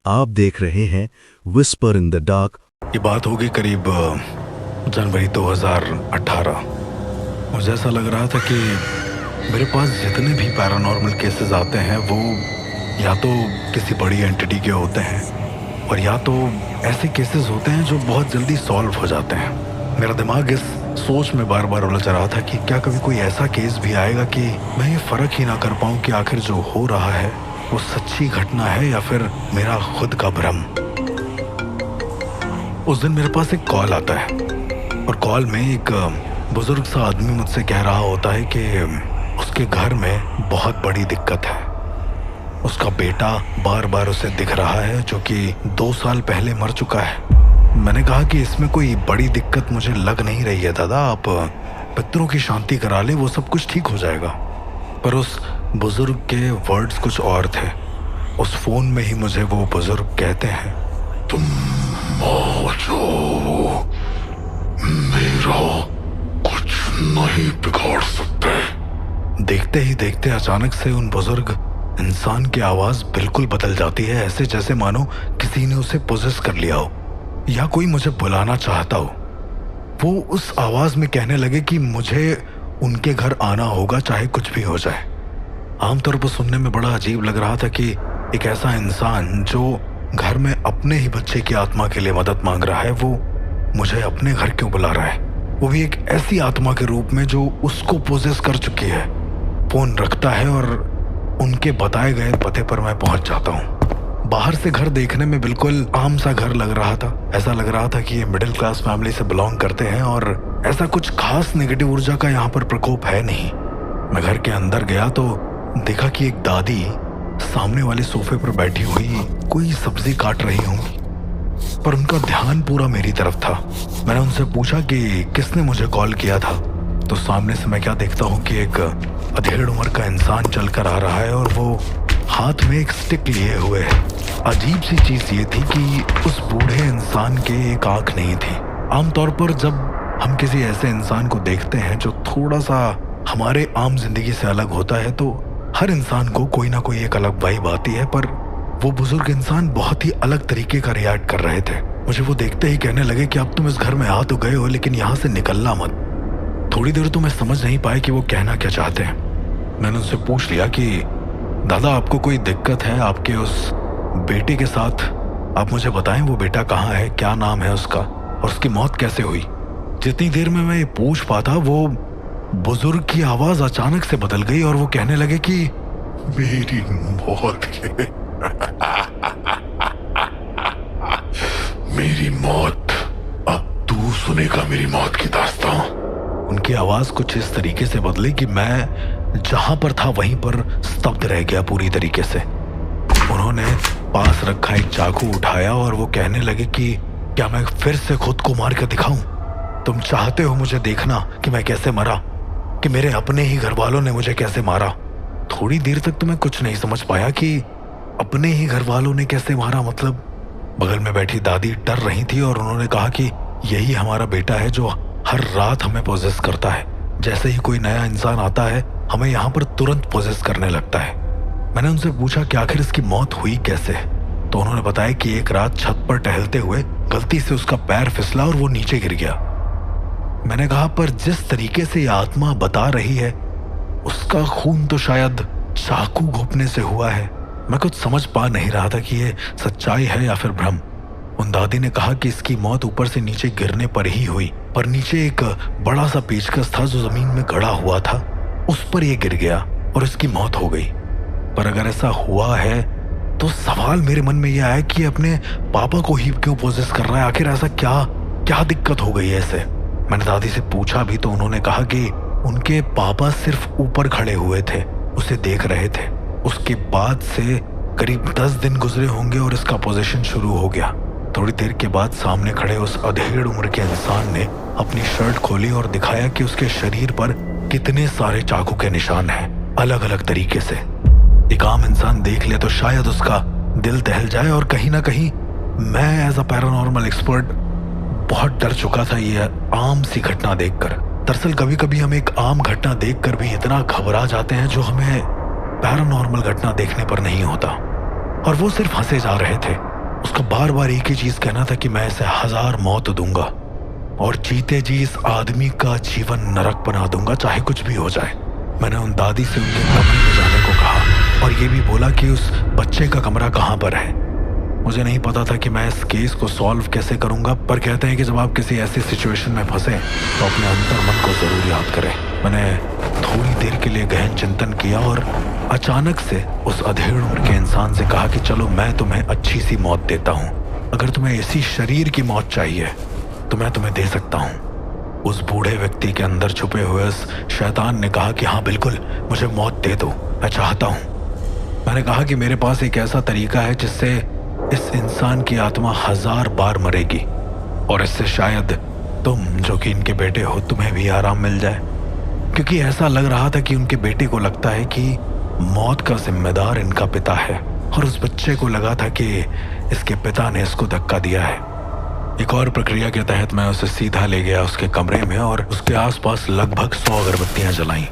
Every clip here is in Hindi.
आप देख रहे हैं विस्पर इन द डार्क। ये बात होगी करीब जनवरी 2018। मुझे ऐसा लग रहा था कि मेरे पास जितने भी पैरानॉर्मल केसेस आते हैं वो या तो किसी बड़ी एंटिटी के होते हैं और या तो ऐसे केसेस होते हैं जो बहुत जल्दी सॉल्व हो जाते हैं। मेरा दिमाग इस सोच में बार बार उलझ रहा था कि क्या कभी कोई ऐसा केस भी आएगा कि मैं ये फ़र्क ही ना कर पाऊँ कि आखिर जो हो रहा है वो सच्ची घटना है या फिर मेरा खुद का भ्रम। उस दिन मेरे पास एक कॉल आता है और कॉल में एक बुजुर्ग सा आदमी मुझसे कह रहा होता है कि उसके घर में बहुत बड़ी दिक्कत है। उसका बेटा बार बार उसे दिख रहा है जो कि 2 साल पहले मर चुका है। मैंने कहा कि इसमें कोई बड़ी दिक्कत मुझे लग नहीं रही है दादा, आप पितरों की शांति करा ले, वो सब कुछ ठीक हो जाएगा। पर उस बुजुर्ग के वर्ड्स कुछ और थे। उस फोन में ही मुझे वो बुजुर्ग कहते हैं, तुम जाओ, मेरा कुछ नहीं बिगाड़ सकते। देखते ही देखते अचानक से उन बुजुर्ग इंसान की आवाज बिल्कुल बदल जाती है, ऐसे जैसे मानो किसी ने उसे पोजेस कर लिया हो या कोई मुझे बुलाना चाहता हो। वो उस आवाज में कहने लगे कि मुझे उनके घर आना होगा चाहे कुछ भी हो जाए। आमतौर पर सुनने में बड़ा अजीब लग रहा था कि एक ऐसा इंसान जो घर में अपने ही बच्चे की आत्मा के लिए मदद मांग रहा है वो मुझे अपने घर क्यों बुला रहा है, वो भी एक ऐसी आत्मा के रूप में जो उसको पोजेस कर चुकी है। फोन रखता है और उनके बताए गए पते पर मैं पहुंच जाता हूँ। बाहर से घर देखने में बिल्कुल आम सा घर लग रहा था। ऐसा लग रहा था कि ये मिडिल क्लास फैमिली से बिलोंग करते हैं और ऐसा कुछ खास नेगेटिव ऊर्जा का यहाँ पर प्रकोप है नहीं। मैं घर के अंदर गया तो देखा कि एक दादी सामने वाले सोफे पर बैठी हुई कोई सब्जी काट रही होंगी, पर उनका ध्यान पूरा मेरी तरफ था। मैंने उनसे पूछा कि किसने मुझे कॉल किया था, तो सामने से मैं क्या देखता हूँ कि एक अधेड़ उम्र का इंसान चलकर आ रहा है और वो हाथ में एक स्टिक लिए हुए है। अजीब सी चीज ये थी कि उस बूढ़े इंसान के एक आंख नहीं थी। आमतौर पर जब हम किसी ऐसे इंसान को देखते हैं जो थोड़ा सा हमारे आम जिंदगी से अलग होता है तो हर इंसान को कोई ना कोई एक अलग वाइब आती है, पर वो बुजुर्ग इंसान बहुत ही अलग तरीके का रिएक्ट कर रहे थे। मुझे वो देखते ही कहने लगे कि अब तुम इस घर में आ तो गए हो लेकिन यहाँ से निकलना मत। थोड़ी देर तो मैं समझ नहीं पाया कि वो कहना क्या चाहते हैं। मैंने उनसे पूछ लिया कि दादा आपको कोई दिक्कत है आपके उस बेटे के साथ, आप मुझे बताएं वो बेटा कहाँ है, क्या नाम है उसका और उसकी मौत कैसे हुई। जितनी देर में मैं ये पूछ पाता वो बुजुर्ग की आवाज अचानक से बदल गई और वो कहने लगे कि मेरी मौत के मेरी मौत, अब तू सुनेगा मेरी मौत की दास्तां। उनकी आवाज कुछ इस तरीके से बदली कि मैं जहां पर था वहीं पर स्तब्ध रह गया पूरी तरीके से। उन्होंने पास रखा एक चाकू उठाया और वो कहने लगे कि क्या मैं फिर से खुद को मार कर दिखाऊं? तुम चाहते हो मुझे देखना कि मैं कैसे मरा, कि मेरे अपने ही घर वालों ने मुझे कैसे मारा? थोड़ी देर तक तो मैं कुछ नहीं समझ पाया कि अपने ही घर वालों ने कैसे मारा, मतलब बगल में बैठी दादी डर रही थी और उन्होंने कहा कि यही हमारा बेटा है जो हर रात हमें पोजेस करता है। जैसे ही कोई नया इंसान आता है हमें यहाँ पर तुरंत पोजेस करने लगता है। मैंने उनसे पूछा कि आखिर इसकी मौत हुई कैसे, तो उन्होंने बताया कि एक रात छत पर टहलते हुए गलती से उसका पैर फिसला और वो नीचे गिर गया। मैंने कहा पर जिस तरीके से ये आत्मा बता रही है उसका खून तो शायद चाकू घोंपने से हुआ है। मैं कुछ समझ पा नहीं रहा था कि ये सच्चाई है या फिर भ्रम। उन दादी ने कहा कि इसकी मौत ऊपर से नीचे गिरने पर ही हुई, पर नीचे एक बड़ा सा पेचकस था जो जमीन में गड़ा हुआ था, उस पर यह गिर गया और इसकी मौत हो गई। पर अगर ऐसा हुआ है तो सवाल मेरे मन में यह आया कि अपने पापा को ही क्यों पोजेस कर रहा है, आखिर ऐसा क्या दिक्कत हो गई है इसे। मैंने दादी से पूछा भी तो उन्होंने कहा कि उनके पापा सिर्फ ऊपर खड़े हुए थे, उसे देख रहे थे। उसके बाद से करीब 10 दिन गुजरे होंगे और इसका पोजीशन शुरू हो गया। थोड़ी देर के बाद सामने खड़े उस अधेड़ उम्र के इंसान ने अपनी शर्ट खोली और दिखाया कि उसके शरीर पर कितने सारे चाकू के निशान हैं, अलग अलग तरीके से। एक आम इंसान देख ले तो शायद उसका दिल दहल जाए और कहीं ना कहीं मैं एज अ पैरानॉर्मल एक्सपर्ट बहुत डर चुका था ये आम सी घटना देखकर। दरअसल कभी कभी हम एक आम घटना देखकर भी इतना घबरा जाते हैं जो हमें पैरानॉर्मल घटना देखने पर नहीं होता। और वो सिर्फ हंसे जा रहे थे। उसका बार बार एक ही चीज कहना था कि मैं इसे 1000 मौत दूंगा और जीते जी इस आदमी का जीवन नरक बना दूंगा, चाहे कुछ भी हो जाए। मैंने उन दादी से उनके कमरे में जाने को कहा और ये भी बोला कि उस बच्चे का कमरा कहाँ पर है। मुझे नहीं पता था कि मैं इस केस को सॉल्व कैसे करूंगा, पर कहते हैं कि जब आप किसी ऐसी सिचुएशन में फंसे तो अपने अंतर मन को जरूर याद करें। मैंने थोड़ी देर के लिए गहन चिंतन किया और अचानक से उस अधेड़ उम्र के इंसान से कहा कि चलो मैं तुम्हें अच्छी सी मौत देता हूँ, अगर तुम्हें इसी शरीर की मौत चाहिए तो मैं तुम्हें दे सकता हूँ। उस बूढ़े व्यक्ति के अंदर छुपे हुए उस शैतान ने कहा कि हाँ बिल्कुल, मुझे मौत दे दो, मैं चाहता हूँ। मैंने कहा कि मेरे पास एक ऐसा तरीका है जिससे इस इंसान की आत्मा 1000 बार मरेगी और इससे शायद तुम जो कि इनके बेटे हो तुम्हें भी आराम मिल जाए, क्योंकि ऐसा लग रहा था कि उनके बेटे को लगता है कि मौत का जिम्मेदार इनका पिता है और उस बच्चे को लगा था कि इसके पिता ने इसको धक्का दिया है। एक और प्रक्रिया के तहत मैं उसे सीधा ले गया उसके कमरे में और उसके आसपास लगभग 100 अगरबत्तियां जलाईं।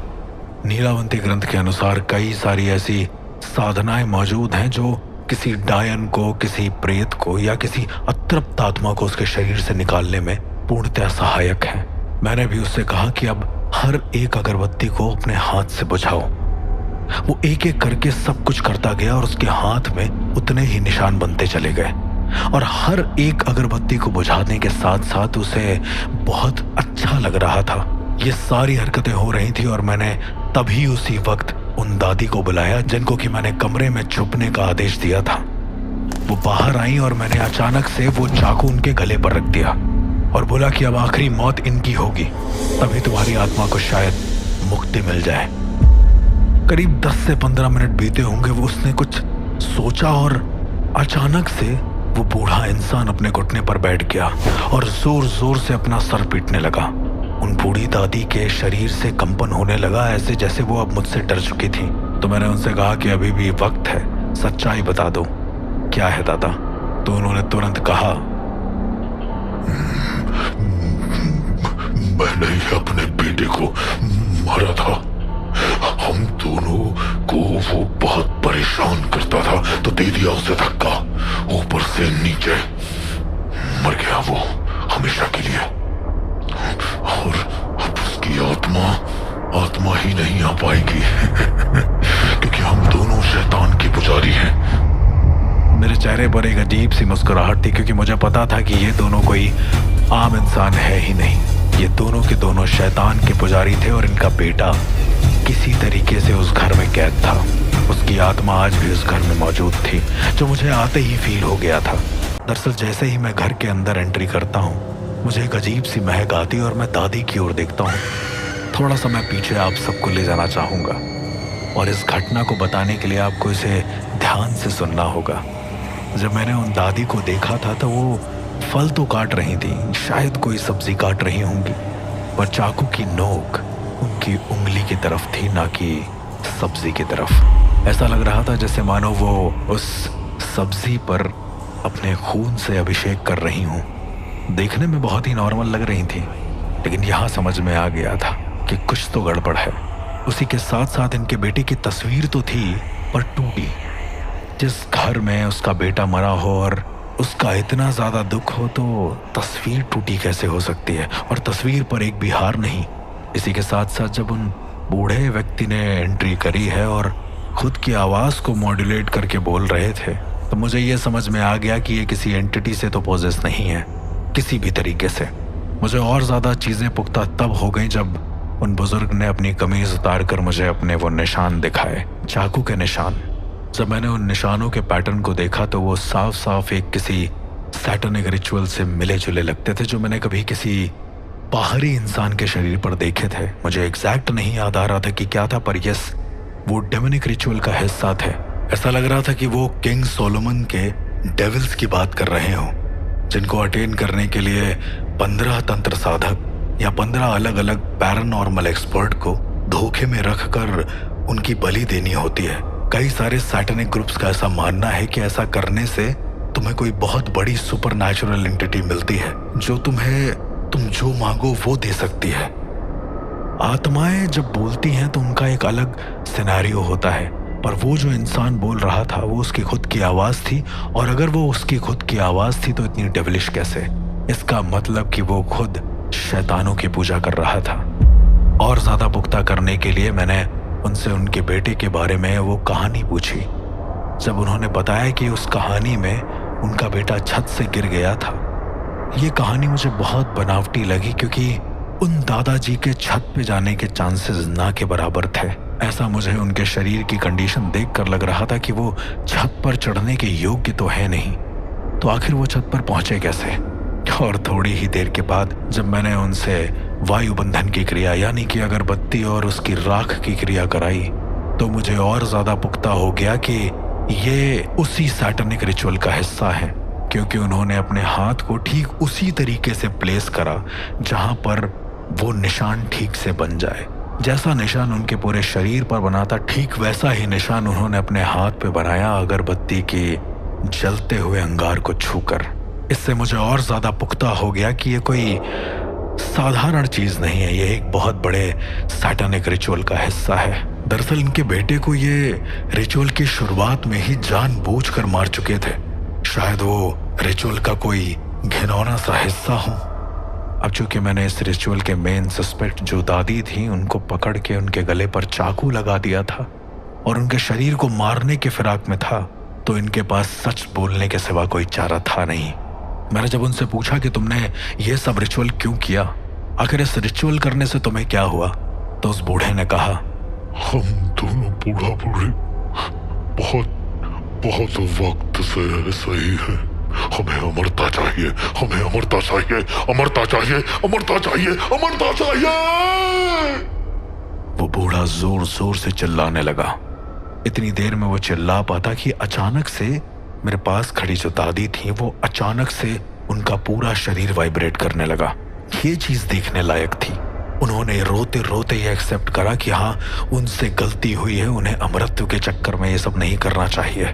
नीलावंती ग्रंथ के अनुसार कई सारी ऐसी साधनाएं मौजूद हैं जो किसी डायन को, किसी प्रेत को या किसी अतृप्त आत्मा को उसके शरीर से निकालने में पूर्णतः सहायक है। मैंने भी उससे कहा कि अब हर एक अगरबत्ती को अपने हाथ से बुझाओ। वो एक एक करके सब कुछ करता गया और उसके हाथ में उतने ही निशान बनते चले गए और हर एक अगरबत्ती को बुझाने के साथ साथ उसे बहुत अच्छा लग रहा था। ये सारी हरकतें हो रही थी और मैंने तभी उसी वक्त उन दादी को बुलाया जिनको कि मैंने कमरे में छुपने का आदेश दिया था। वो बाहर आई और मैंने अचानक से वो चाकू उनके गले पर रख दिया और बोला कि अब आखिरी मौत इनकी होगी, तभी तुम्हारी आत्मा को शायद मुक्ति मिल जाए। करीब 10 से 15 मिनट बीते होंगे, वो उसने कुछ सोचा और अचानक से वो बूढ़ा इंसान अपने घुटने पर बैठ गया और जोर जोर से अपना सर पीटने लगा। उन बूढ़ी दादी के शरीर से कंपन होने लगा, ऐसे जैसे वो अब मुझसे डर चुकी थी। तो मैंने उनसे कहा कि अभी भी वक्त है, सच्चाई बता दो, क्या है दादा? तो उन्होंने तुरंत कहा, मैंने ही अपने बेटे को मारा था। हम दोनों को वो बहुत परेशान करता था तो दे दिया उसे धक्का, ऊपर से नीचे मर गया वो हमेशा के लिए। और अब उसकी आत्मा ही नहीं आ पाएगी क्योंकि हम दोनों शैतान के पुजारी हैं। मेरे चेहरे पर एक अजीब सी मुस्कुराहट थी क्योंकि मुझे पता था कि ये दोनों कोई आम इंसान है ही नहीं। ये दोनों के दोनों शैतान के पुजारी थे और इनका बेटा किसी तरीके से उस घर में कैद था। उसकी आत्मा आज भी उस घर में मौजूद थी, जो मुझे आते ही फील हो गया था। दरअसल जैसे ही मैं घर के अंदर एंट्री करता हूँ मुझे एक अजीब सी महक आती और मैं दादी की ओर देखता हूँ। थोड़ा सा मैं पीछे आप सबको ले जाना चाहूँगा और इस घटना को बताने के लिए आपको इसे ध्यान से सुनना होगा। जब मैंने उन दादी को देखा था तो वो फल तो काट रही थी, शायद कोई सब्जी काट रही होंगी, पर चाकू की नोक उनकी उंगली की तरफ थी, ना कि सब्जी की तरफ। ऐसा लग रहा था जैसे मानो वो उस सब्जी पर अपने खून से अभिषेक कर रही हूँ। देखने में बहुत ही नॉर्मल लग रही थी, लेकिन यहाँ समझ में आ गया था कि कुछ तो गड़बड़ है। उसी के साथ साथ इनके बेटे की तस्वीर तो थी पर टूटी। जिस घर में उसका बेटा मरा हो और उसका इतना ज्यादा दुख हो तो तस्वीर टूटी कैसे हो सकती है, और तस्वीर पर एक भी हार नहीं। इसी के साथ साथ जब उन बूढ़े व्यक्ति ने एंट्री करी है और खुद की आवाज को मॉड्यूलेट करके बोल रहे थे तो मुझे ये समझ में आ गया कि ये किसी एंटिटी से तो पोजेस नहीं है किसी भी तरीके से। मुझे और ज्यादा चीजें पुख्ता तब हो गई जब उन बुजुर्ग ने अपनी कमीज उतार कर मुझे अपने वो निशान दिखाए, चाकू के निशान। जब मैंने उन निशानों के पैटर्न को देखा तो वो साफ साफ एक किसी सैटनिक रिचुअल से मिले जुले लगते थे जो मैंने कभी किसी बाहरी इंसान के शरीर पर देखे थे। मुझे एग्जैक्ट नहीं याद आ रहा था कि क्या था, पर यस वो डेमोनिक रिचुअल का हिस्सा थे। ऐसा लग रहा था कि वो किंग सोलोमन के डेविल्स की बात कर रहे हों, जिनको अटेन करने के लिए 15 तंत्र साधक या 15 अलग अलग पैरानॉर्मल एक्सपर्ट को धोखे में रखकर उनकी बलि देनी होती है। कई सारे सैटनिक ग्रुप्स का ऐसा मानना है कि ऐसा करने से तुम्हें कोई बहुत बड़ी सुपरनैचुरल एंटिटी मिलती है जो तुम जो मांगो वो दे सकती है। आत्माएं जब बोलती हैं तो उनका एक अलग सिनेरियो होता है। पर वो जो इंसान बोल रहा था वो उसकी खुद की आवाज़ थी, और अगर वो उसकी खुद की आवाज़ थी तो इतनी डेविलिश कैसे? इसका मतलब कि वो खुद शैतानों की पूजा कर रहा था। और ज़्यादा पुख्ता करने के लिए मैंने उनसे उनके बेटे के बारे में वो कहानी पूछी। जब उन्होंने बताया कि उस कहानी में उनका बेटा छत से गिर गया था, ये कहानी मुझे बहुत बनावटी लगी, क्योंकि उन दादाजी के छत पे जाने के चांसेस ना के बराबर थे। ऐसा मुझे उनके शरीर की कंडीशन देखकर लग रहा था कि वो छत पर चढ़ने के योग्य तो है नहीं, तो आखिर वो छत पर पहुंचे कैसे? और थोड़ी ही देर के बाद जब मैंने उनसे वायु बंधन की क्रिया यानी कि अगरबत्ती और उसकी राख की क्रिया कराई, तो मुझे और ज्यादा पुख्ता हो गया कि ये उसी सैटनिक रिचुअल का हिस्सा है, क्योंकि उन्होंने अपने हाथ को ठीक उसी तरीके से प्लेस करा जहां पर वो निशान ठीक से बन जाए। जैसा निशान उनके पूरे शरीर पर बना था, ठीक वैसा ही निशान उन्होंने अपने हाथ पे बनाया अगरबत्ती के जलते हुए अंगार को छूकर। इससे मुझे और ज्यादा पुख्ता हो गया कि ये कोई साधारण चीज नहीं है, ये एक बहुत बड़े सैटनिक रिचुअल का हिस्सा है। दरअसल इनके बेटे को ये रिचुअल की शुरुआत में ही जानबूझकर मार चुके थे। शायद वो रिचुअल का कोई घिनौना सा हिस्सा हो। अब चूंकि मैंने इस रिचुअल के मेन सस्पेक्ट जो दादी थी उनको पकड़ के उनके गले पर चाकू लगा दिया था और उनके शरीर को मारने के फिराक में था, तो इनके पास सच बोलने के सिवा कोई चारा था नहीं। मैंने जब उनसे पूछा कि तुमने ये सब रिचुअल क्यों किया, आखिर इस रिचुअल करने से तुम्हें क्या हुआ, तो उस बूढ़े ने कहा, हम दोनों बूढ़ा बूढ़ी बहुत वक्त से ऐसा ही है। हमें अमरता चाहिए, हमें अमरता चाहिए, अमरता चाहिए, अमरता चाहिए, अमरता चाहिए। वो बूढ़ा जोर जोर से चिल्लाने लगा। इतनी देर में वो चिल्ला पाता कि अचानक से मेरे पास खड़ी जो दादी थी वो अचानक से उनका पूरा शरीर वाइब्रेट करने लगा। ये चीज देखने लायक थी। उन्होंने रोते रोते ये एक्सेप्ट करा कि हाँ उनसे गलती हुई है, उन्हें अमरत्व के चक्कर में ये सब नहीं करना चाहिए।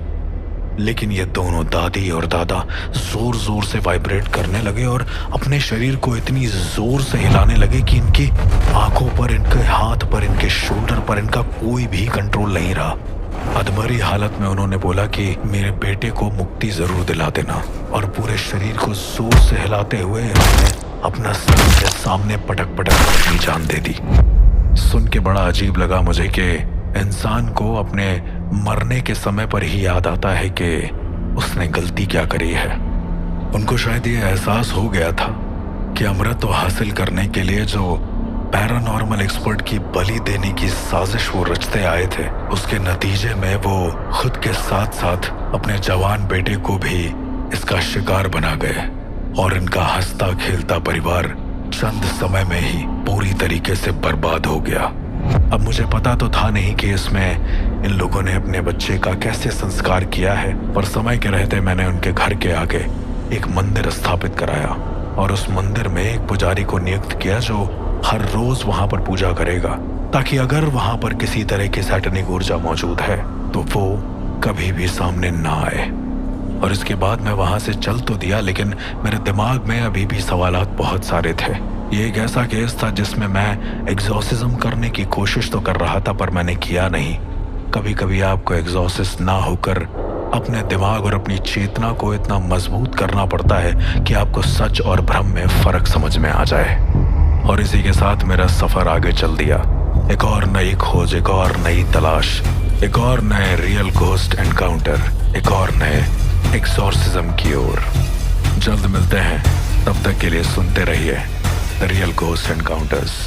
लेकिन ये दोनों दादी और दादा जोर जोर से वाइब्रेट करने लगे और अपने शरीर को इतनी जोर से हिलाने लगे कि इनकी आंखों पर, इनके हाथ पर, इनके शोल्डर पर इनका कोई भी कंट्रोल नहीं रहा। अधमरी हालत में उन्होंने बोला कि मेरे बेटे को मुक्ति जरूर दिला देना, और पूरे शरीर को जोर से हिलाते हुए इन्होंने अपना सर के सामने पटक पटक अपनी जान दे दी। सुन के बड़ा अजीब लगा मुझे कि इंसान को अपने मरने के समय पर ही याद आता है कि उसने गलती क्या करी है। उनको शायद ये एहसास हो गया था कि अमृत हासिल करने के लिए जो पैरानॉर्मल एक्सपर्ट की बलि देने की साजिश वो रचते आए थे, उसके नतीजे में वो खुद के साथ साथ अपने जवान बेटे को भी इसका शिकार बना गए, और इनका हंसता खेलता परिवार चंद समय में ही पूरी तरीके से बर्बाद हो गया। अब मुझे पता तो था नहीं कि इसमें इन लोगों ने अपने बच्चे का कैसे संस्कार किया है, पर समय के रहते मैंने उनके घर के आगे एक मंदिर स्थापित कराया और उस मंदिर में एक पुजारी को नियुक्त किया जो हर रोज वहां पर पूजा करेगा, ताकि अगर वहां पर किसी तरह की सैटनिक ऊर्जा मौजूद है तो वो कभी भी सामने ना आए। और इसके बाद मैं वहां से चल तो दिया, लेकिन मेरे दिमाग में अभी भी सवालात बहुत सारे थे। ये एक ऐसा केस था जिसमें मैं एग्जॉर्सिज्म करने की कोशिश तो कर रहा था, पर मैंने किया नहीं। कभी कभी आपको एग्जॉर्सिस्ट ना होकर अपने दिमाग और अपनी चेतना को इतना मजबूत करना पड़ता है कि आपको सच और भ्रम में फर्क समझ में आ जाए। और इसी के साथ मेरा सफर आगे चल दिया। एक और नई खोज, एक और नई तलाश, एक और नए रियल घोस्ट एनकाउंटर, एक और नए एग्जॉर्सिज्म की ओर। जल्द मिलते हैं, तब तक के लिए सुनते रहिए द रियल घोस्ट एनकाउंटर्स।